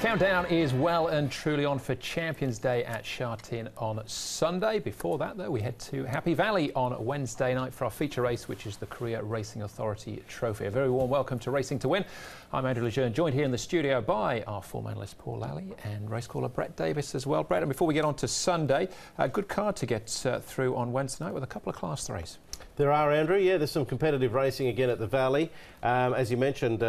countdown is well and truly on for Champions Day at Sha Tin on Sunday. Before that, though, we head to Happy Valley on Wednesday night for our feature race, which is the Korea Racing Authority Trophy. A very warm welcome to Racing to Win. I'm Andrew Lejeune, joined here in the studio by our form analyst Paul Lally and race caller Brett Davis as well. Brett, and before we get on to Sunday, a good card to get through on Wednesday night with a couple of Class 3s. There are, Andrew. Yeah, there's some competitive racing again at the Valley. As you mentioned,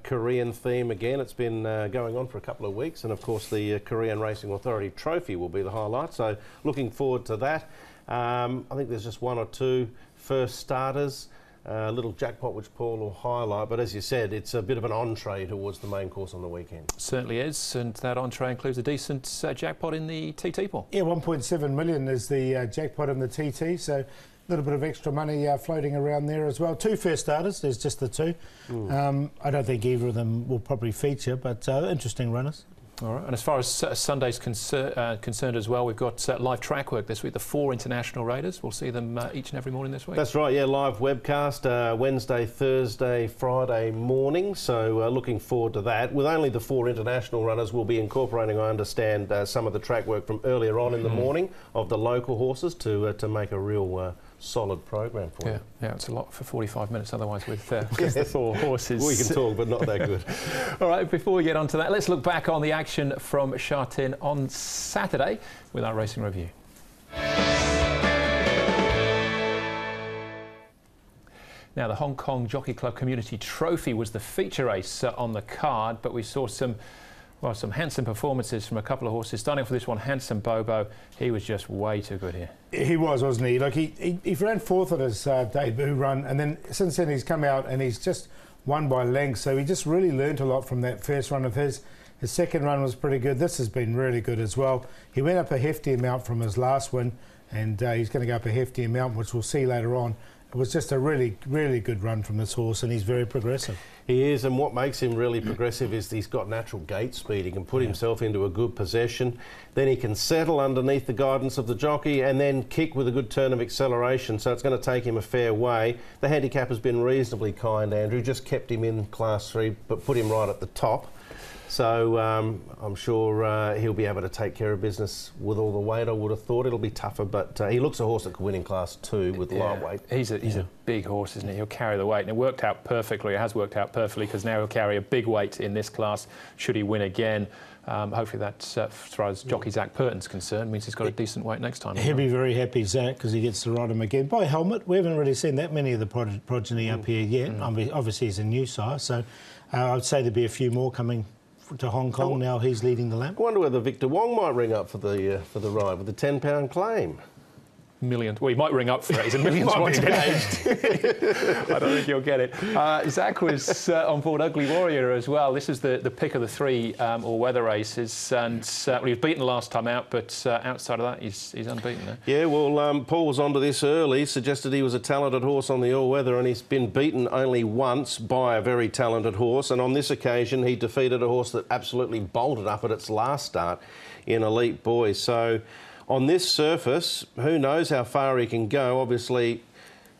Korean theme again. It's been going on for a couple of weeks, and of course the Korean Racing Authority Trophy will be the highlight. So looking forward to that. I think there's just one or two first starters. A little jackpot which Paul will highlight, but as you said, it's a bit of an entree towards the main course on the weekend. Certainly is, and that entree includes a decent jackpot in the TT pool. Yeah, 1.7 million is the jackpot in the TT, so a little bit of extra money floating around there as well. Two first starters, there's just the two. I don't think either of them will probably feature, but interesting runners. All right, and as far as Sunday's concerned as well, we've got live track work this week. The 4 international raiders, we'll see them each and every morning this week. That's right, yeah, live webcast Wednesday, Thursday, Friday morning. So looking forward to that. With only the 4 international runners, we'll be incorporating, I understand, some of the track work from earlier on in the morning of the local horses to make a real solid program for you. Yeah, it's a lot for 45 minutes otherwise with the 4 horses. We can talk, but not that good. All right, before we get on to that, let's look back on the action from Sha Tin on Saturday with our racing review. Now, the Hong Kong Jockey Club Community Trophy was the feature race on the card, but we saw some handsome performances from a couple of horses. Starting off with this one, Handsome Bobo. He was just way too good here. He was, wasn't he? Like he ran 4th at his debut run, and then since then he's come out and he's just won by length. So he just really learnt a lot from that first run of his. His second run was pretty good. This has been really good as well. He went up a hefty amount from his last win, and he's going to go up a hefty amount, which we'll see later on. It was just a really, really good run from this horse, and he's very progressive. He is, and what makes him really progressive is he's got natural gate speed. He can put himself into a good possession. Then he can settle underneath the guidance of the jockey and then kick with a good turn of acceleration. So it's going to take him a fair way. The handicap has been reasonably kind, Andrew. Just kept him in Class 3, but put him right at the top. So I'm sure he'll be able to take care of business with all the weight. I would have thought it'll be tougher, but he looks a horse that could win in Class 2 with lightweight. He's a big horse, isn't he? He'll carry the weight, and it worked out perfectly. It has worked out perfectly because now he'll carry a big weight in this class should he win again. Hopefully that, as far as jockey Zach Purton's concerned, means he's got a decent weight next time. He'll be very happy, Zach, because he gets to ride him again. By helmet, we haven't really seen that many of the progeny up here yet. Obviously he's a new sire, so I'd say there'd be a few more coming to Hong Kong. Now he's leading the lap. I wonder whether Victor Wong might ring up for the ride with the £10 claim. Well, he might ring up for it. He's a millions once engaged. I don't think he'll get it. Zach was on board Ugly Warrior as well. This is the pick of the 3 all-weather races, and he was beaten last time out, but outside of that, he's unbeaten there. Yeah, well, Paul was onto this early, suggested he was a talented horse on the all-weather, and he's been beaten only once by a very talented horse, and on this occasion, he defeated a horse that absolutely bolted up at its last start in Elite Boys. So on this surface, who knows how far he can go. Obviously,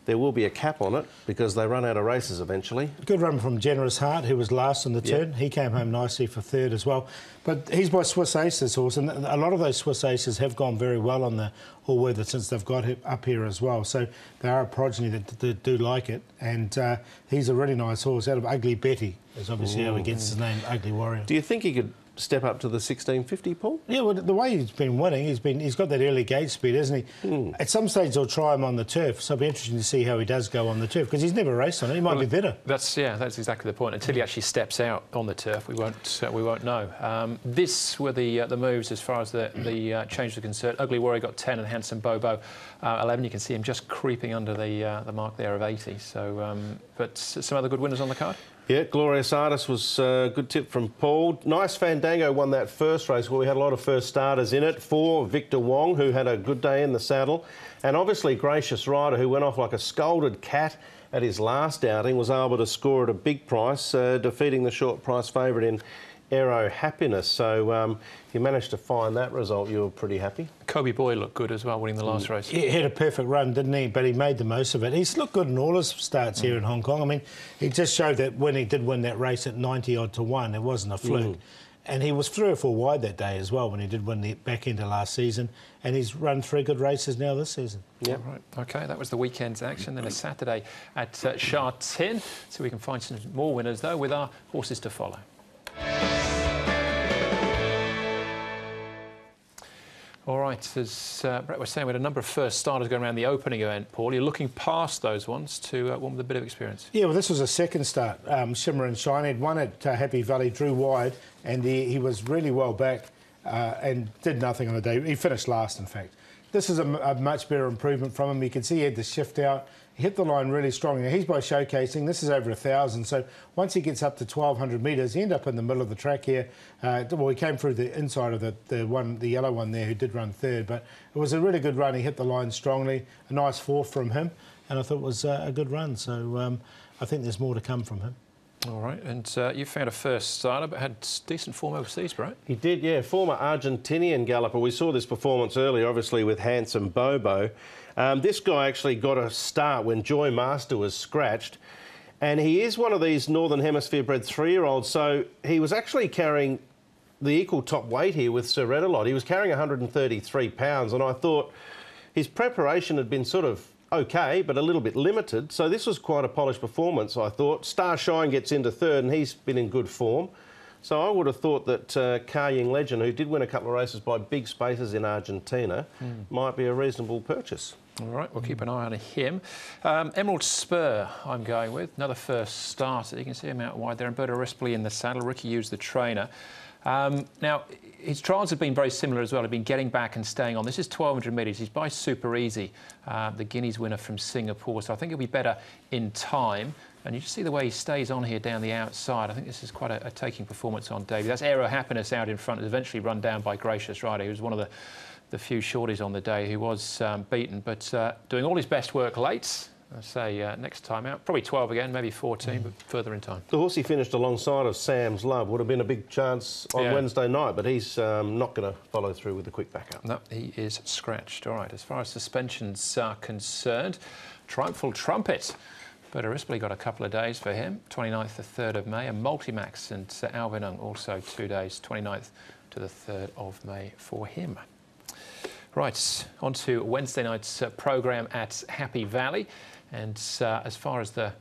there will be a cap on it because they run out of races eventually. Good run from Generous Heart, who was last on the turn. He came home nicely for 3rd as well. But he's by Swiss Ace, this horse, and a lot of those Swiss Aces have gone very well on the all-weather since they've got him up here as well. So they are a progeny that do like it, and he's a really nice horse. Out of Ugly Betty is obviously how he gets his name, Ugly Warrior. Do you think he could step up to the 1650, Paul? Yeah, well, the way he's been winning, he's got that early gate speed, hasn't he? At some stage they'll try him on the turf, so it'll be interesting to see how he does go on the turf, because he's never raced on it. He might be better. That's exactly the point. Until he actually steps out on the turf, we won't know. This were the moves as far as the changes are concerned. Ugly Warrior got 10 and Handsome Bobo 11. You can see him just creeping under the mark there of 80. So, but some other good winners on the card. Yeah, Glorious Artist was a good tip from Paul. Nice Fandango won that first race where we had a lot of first starters in it for Victor Wong, who had a good day in the saddle. And obviously Gracious Rider, who went off like a scolded cat at his last outing, was able to score at a big price, defeating the short price favourite in Aero Happiness. So you managed to find that result. You were pretty happy. Kobe Boy looked good as well, winning the last race. He had a perfect run, didn't he? But he made the most of it. He's looked good in all his starts here in Hong Kong. I mean, he just showed that when he did win that race at 90-odd to 1, it wasn't a fluke. And he was 3 or 4 wide that day as well when he did win the back end of last season. And he's run 3 good races now this season. Yeah, right. OK, that was the weekend's action. Then a Saturday at Sha Tin. So we can find some more winners, though, with our horses to follow. All right, as Brett was saying, we had a number of first starters going around the opening event, Paul. You're looking past those ones to one with a bit of experience. Yeah, well, this was a second start. Shimmer and Shine had won at Happy Valley, drew wide, and he was really well back and did nothing on the day. He finished last, in fact. This is a much better improvement from him. You can see he had the shift out. He hit the line really strong. Now, he's by showcasing. This is over 1,000. So once he gets up to 1,200 metres, he ended up in the middle of the track here. Well, he came through the inside of the yellow one there, who did run third. But it was a really good run. He hit the line strongly. A nice fourth from him. And I thought it was a good run. So I think there's more to come from him. All right, and you found a first starter, but had decent form overseas, right? He did, yeah. Former Argentinian galloper. We saw this performance earlier, obviously, with Handsome Bobo. This guy actually got a start when Joy Master was scratched. And he is one of these Northern Hemisphere bred 3-year-olds. So he was actually carrying the equal top weight here with Sir Redalot. He was carrying 133 pounds. And I thought his preparation had been sort of OK, but a little bit limited. So this was quite a polished performance, I thought. Star Shine gets into third, and he's been in good form. So I would have thought that Car Ying Legend, who did win a couple of races by big spaces in Argentina, might be a reasonable purchase. All right, we'll keep an eye on him. Emerald Spur, I'm going with. Another first starter. You can see him out wide there. And Responsibly in the saddle. Ricky Hughes, the trainer. Now, his trials have been very similar as well. He's been getting back and staying on. This is 1,200 metres. He's by Super Easy, the Guineas winner from Singapore. So I think he'll be better in time. And you just see the way he stays on here down the outside. I think this is quite a taking performance on debut. That's Aero Happiness out in front. Eventually run down by Gracious Rider. He was one of the few shorties on the day who was beaten, but doing all his best work late. I say next time out, probably 12 again, maybe 14, but further in time. The horse he finished alongside of Sam's Love would have been a big chance on Wednesday night, but he's not going to follow through with the quick backup. No, he is scratched. All right, as far as suspensions are concerned, Triumphal Trumpet. But Responsibly got a couple of days for him, 29th to 3rd of May, and Multimax and Alvinung also 2 days, 29th to the 3rd of May for him. Right, on to Wednesday night's programme at Happy Valley. And as far as the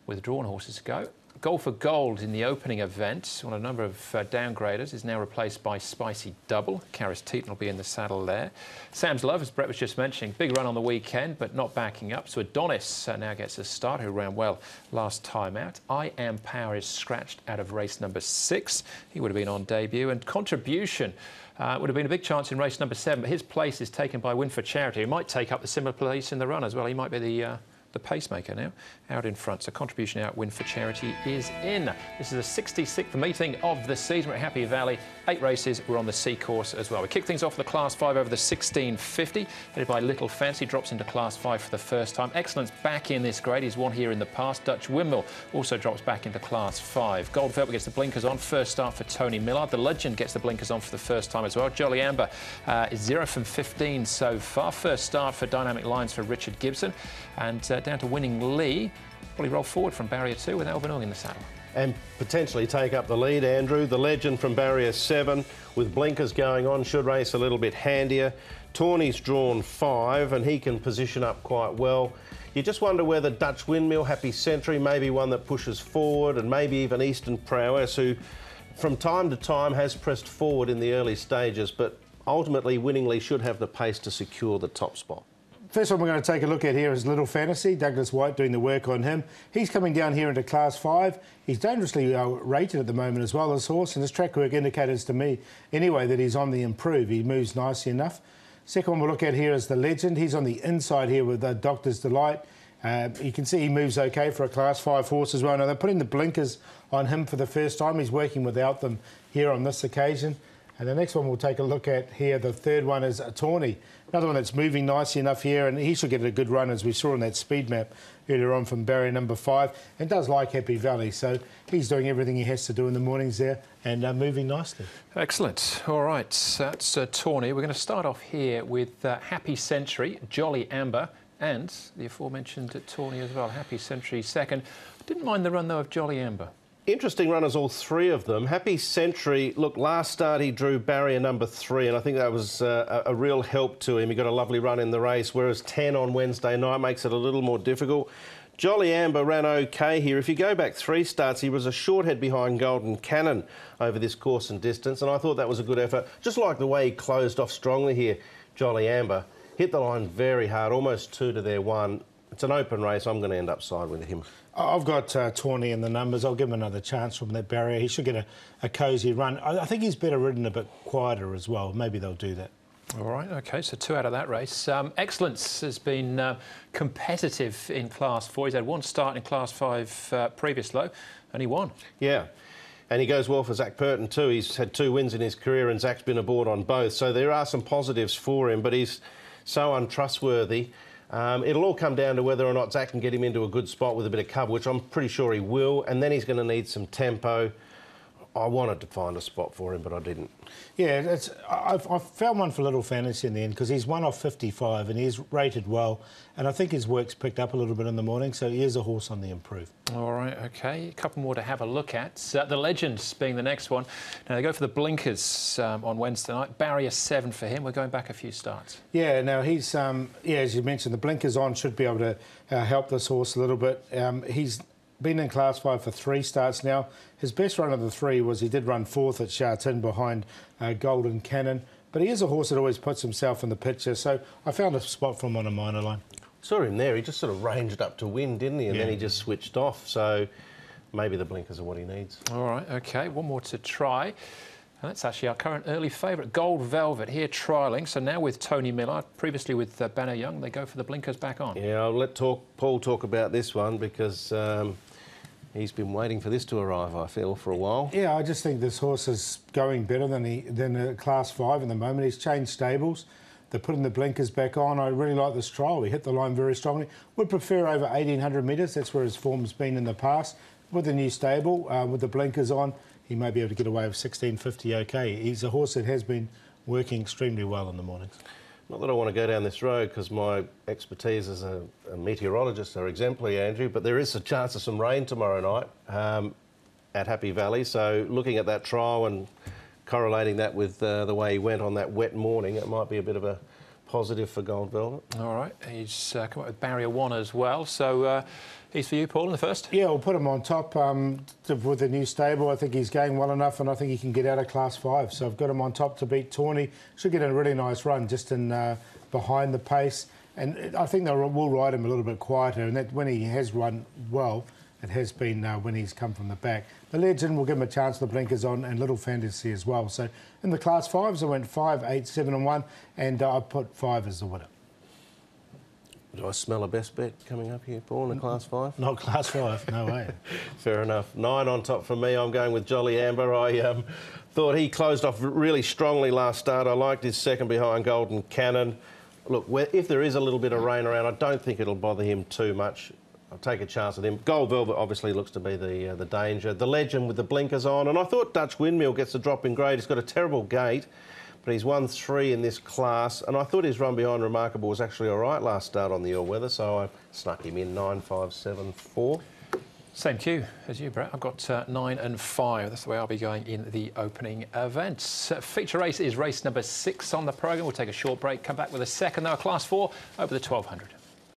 withdrawn horses go, Goal for Gold in the opening event on a number of downgraders is now replaced by Spicy Double. Karis Teaton will be in the saddle there. Sam's Love, as Brett was just mentioning, big run on the weekend, but not backing up. So Adonis now gets a start, who ran well last time out. I Am Power is scratched out of race number 6. He would have been on debut. And Contribution would have been a big chance in race number 7, but his place is taken by Win for Charity, who might take up the similar place in the run as well. He might be the pacemaker now, out in front. So Contribution out, Win for Charity is in. This is the 66th meeting of the season. We're at Happy Valley. 8 races. We're on the C course as well. We kick things off with the Class 5 over the 1650, headed by Little Fancy. Drops into Class 5 for the first time. Excellence back in this grade. He's won here in the past. Dutch Windmill also drops back into Class 5. Gold Velvet gets the blinkers on. First start for Tony Millard. The Legend gets the blinkers on for the first time as well. Jolly Amber is 0 from 15 so far. First start for Dynamic Lines for Richard Gibson. And down to Winning Lee. Probably roll forward from Barrier 2 with Alvinung in the saddle. And potentially take up the lead, Andrew. The Legend from Barrier 7 with blinkers going on should race a little bit handier. Tawny's drawn 5 and he can position up quite well. You just wonder whether Dutch Windmill, Happy Century, maybe one that pushes forward, and maybe even Eastern Prowess, who from time to time has pressed forward in the early stages, but ultimately Winningly should have the pace to secure the top spot. First one we're going to take a look at here is Little Fantasy. Douglas White doing the work on him. He's coming down here into Class 5. He's dangerously rated at the moment as well, this horse, and his track work indicates to me anyway that he's on the improve. He moves nicely enough. Second one we'll look at here is the Legend. He's on the inside here with Doctor's Delight. You can see he moves okay for a Class 5 horse as well. Now, they're putting the blinkers on him for the first time. He's working without them here on this occasion. And the next one we'll take a look at here, the third one is Tawny. Another one that's moving nicely enough here, and he should get a good run, as we saw on that speed map earlier on from barrier number 5, and does like Happy Valley. So he's doing everything he has to do in the mornings there and moving nicely. Excellent. All right, that's Tawny. We're going to start off here with Happy Century, Jolly Amber, and the aforementioned Tawny as well. Happy Century second. Didn't mind the run, though, of Jolly Amber. Interesting runners, all three of them. Happy Century, look, last start he drew barrier number 3, and I think that was a real help to him. He got a lovely run in the race, whereas 10 on Wednesday night makes it a little more difficult. Jolly Amber ran OK here. If you go back 3 starts, he was a short head behind Golden Cannon over this course and distance, and I thought that was a good effort. Just like the way he closed off strongly here, Jolly Amber. Hit the line very hard, almost 2 to their 1. It's an open race. I'm going to end up side with him. I've got Tawny in the numbers. I'll give him another chance from that barrier. He should get a cosy run. I think he's better ridden a bit quieter as well. Maybe they'll do that. All right, OK, so 2 out of that race. Excellence has been competitive in Class 4. He's had 1 start in Class 5 previous low, and he won. Yeah. And he goes well for Zach Purton too. He's had 2 wins in his career, and Zach's been aboard on both. So there are some positives for him, but he's so untrustworthy. It'll all come down to whether or not Zach can get him into a good spot with a bit of cover, which I'm pretty sure he will, and then he's going to need some tempo. I wanted to find a spot for him, but I didn't. Yeah, I've found one for Little Fantasy in the end because he's 1 off 55 and he's rated well, and I think his work's picked up a little bit in the morning, so he is a horse on the improve. All right, OK. A couple more to have a look at. The Legends being the next one. Now, they go for the blinkers on Wednesday night. Barrier 7 for him. We're going back a few starts. Yeah, now he's, as you mentioned, the blinkers on should be able to help this horse a little bit. He's been in Class 5 for 3 starts now. His best run of the 3 was he did run 4th at Chartin behind Golden Cannon. But he is a horse that always puts himself in the picture, so I found a spot for him on a minor line. Saw him there. He just sort of ranged up to win, didn't he? And then he just switched off. So maybe the blinkers are what he needs. All right, OK. One more to try. And that's actually our current early favourite, Gold Velvet, here trialling. So now with Tony Miller, previously with Banner Young, they go for the blinkers back on. Yeah, I'll let Paul talk about this one because he's been waiting for this to arrive, I feel, for a while. Yeah, I just think this horse is going better than Class 5 in the moment. He's changed stables. They're putting the blinkers back on. I really like this trial. He hit the line very strongly. Would prefer over 1,800 metres. That's where his form's been in the past. With the new stable, with the blinkers on, he may be able to get away with 1650 OK. He's a horse that has been working extremely well in the mornings. Not that I want to go down this road because my expertise as a meteorologist are exemplary, Andrew, but there is a chance of some rain tomorrow night at Happy Valley. So looking at that trial and correlating that with the way he went on that wet morning, it might be a bit of a positive for Gold Velvet. All right, he's come up with barrier 1 as well. So he's for you, Paul, in the first? Yeah, we'll put him on top with the new stable. I think he's going well enough, and I think he can get out of Class 5. So I've got him on top to beat Tawny. Should get a really nice run just in behind the pace. And I think they will ride him a little bit quieter, and that when he has run well, it has been when he's come from the back. The Legend will give him a chance, the blinkers on, and Little Fantasy as well. So in the Class 5s, I went 5, 8, 7 and 1, and I put 5 as the winner. Do I smell a best bet coming up here, Paul, in Class 5? Not Class 5, no way. Fair enough. 9 on top for me. I'm going with Jolly Amber. I thought he closed off really strongly last start. I liked his second behind Golden Cannon. Look, if there is a little bit of rain around, I don't think it'll bother him too much. I'll take a chance with him. Gold Velvet obviously looks to be the danger. The Legend with the blinkers on. And I thought Dutch Windmill gets a drop in grade. He's got a terrible gait, but he's won 3 in this class. And I thought his run behind Remarkable was actually all right last start on the all-weather, so I snuck him in 9, 5, 7, 4. Same cue as you, Brett. I've got 9 and 5. That's the way I'll be going in the opening events. Feature race is race number 6 on the programme. We'll take a short break, come back with a second, though, Class 4 over the 1200.